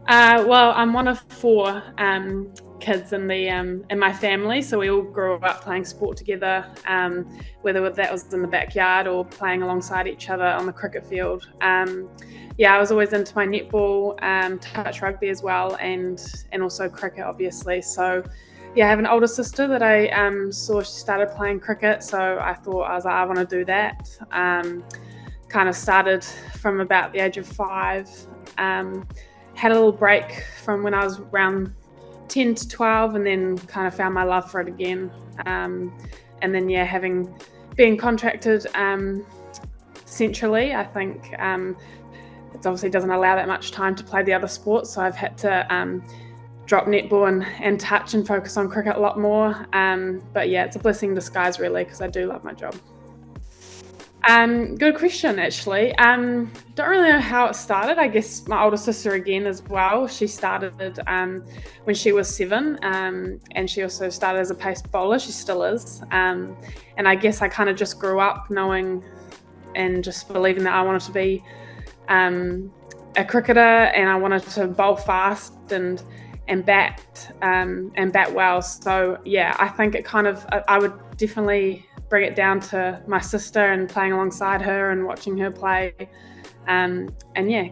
Well, I'm one of four kids in my family, so we all grew up playing sport together, whether that was in the backyard or playing alongside each other on the cricket field. I was always into my netball, touch rugby as well, and also cricket, obviously. So, yeah, I have an older sister that I saw she started playing cricket, so I was like, I want to do that. Kind of started from about the age of 5. Had a little break from when I was around 10 to 12, and then kind of found my love for it again. And then, being contracted centrally, I think it obviously doesn't allow that much time to play the other sports. So I've had to drop netball and touch and focus on cricket a lot more. But yeah, it's a blessing in disguise, really, because I do love my job. Good question, actually. Don't really know how it started. I guess my older sister again as well. She started when she was 7, and she also started as a pace bowler. She still is. And I guess I kind of just grew up knowing and just believing that I wanted to be a cricketer, and I wanted to bowl fast and bat well. So yeah, I think I would definitely bring it down to my sister and playing alongside her and watching her play, and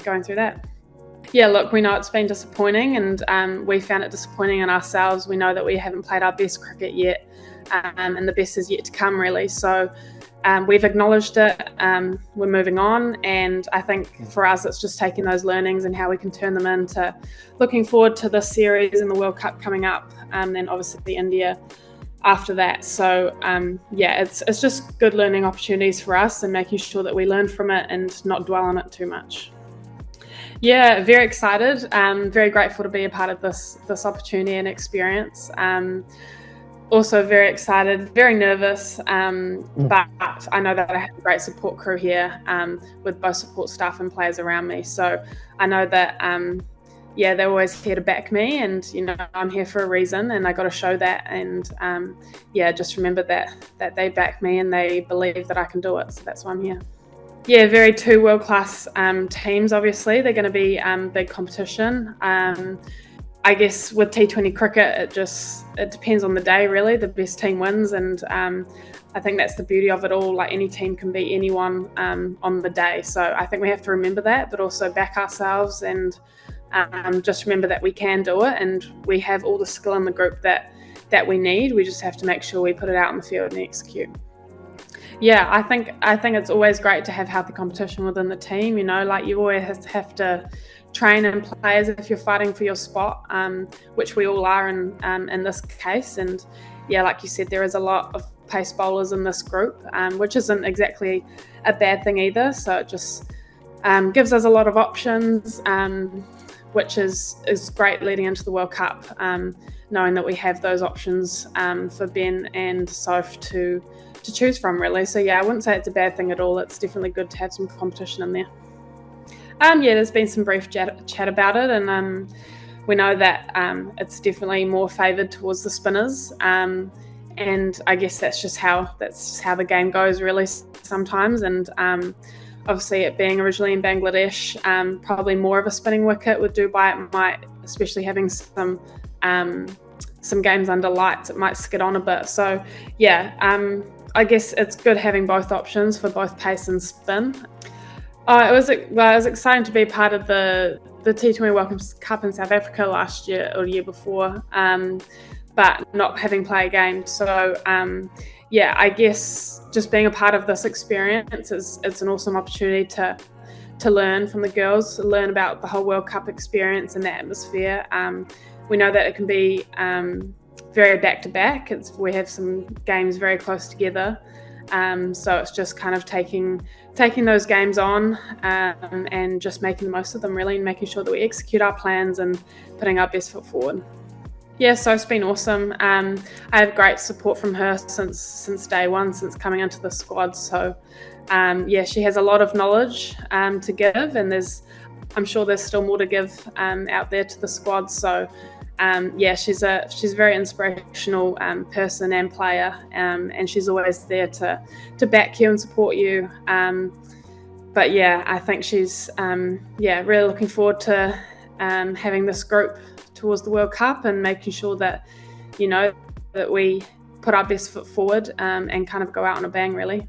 going through that. Yeah, look, we know it's been disappointing, and we found it disappointing in ourselves. We know that we haven't played our best cricket yet, and the best is yet to come, really. So we've acknowledged it. We're moving on, and I think for us it's just taking those learnings and how we can turn them into looking forward to this series and the World Cup coming up, and then obviously the India after that. So it's just good learning opportunities for us, and making sure that we learn from it and not dwell on it too much. Yeah, very excited. Very grateful to be a part of this opportunity and experience. Also very excited, very nervous, but I know that I have a great support crew here, with both support staff and players around me. So I know that they're always here to back me, and I'm here for a reason, and I got to show that. And just remember that they back me and they believe that I can do it. So that's why I'm here. Yeah, very two world-class teams. Obviously, they're going to be big competition. I guess with T20 cricket, it depends on the day, really. The best team wins, and I think that's the beauty of it all. Like, any team can beat anyone on the day. So I think we have to remember that, but also back ourselves and just remember that we can do it, and we have all the skill in the group that we need. We just have to make sure we put it out in the field and execute. Yeah, I think it's always great to have healthy competition within the team. Like, you always have to train and play as if you're fighting for your spot, which we all are in this case. And yeah, like you said, there is a lot of pace bowlers in this group, which isn't exactly a bad thing either. So it just gives us a lot of options, which is great leading into the World Cup, knowing that we have those options for Ben and Soph to choose from, really. So yeah, I wouldn't say it's a bad thing at all. It's definitely good to have some competition in there. There's been some brief chat about it, and we know that it's definitely more favoured towards the spinners, and I guess that's just how the game goes, really, sometimes. And obviously, it being originally in Bangladesh, probably more of a spinning wicket with Dubai, it might, especially having some games under lights, it might skid on a bit. So yeah, I guess it's good having both options for both pace and spin. It was exciting to be part of the T20 World Cup in South Africa last year or the year before, but not having played a game. So I guess just being a part of this experience it's an awesome opportunity to learn from the girls, to learn about the whole World Cup experience and the atmosphere. We know that it can be very back-to-back. We have some games very close together. So it's just kind of taking those games on and just making the most of them, really, and making sure that we execute our plans and putting our best foot forward. Yeah, so it's been awesome. I have great support from her since day one, since coming into the squad. So she has a lot of knowledge to give, and I'm sure there's still more to give out there to the squad. So she's a very inspirational person and player, and she's always there to back you and support you. But yeah, I think she's really looking forward to having this group towards the World Cup and making sure that, that we put our best foot forward and kind of go out on a bang, really.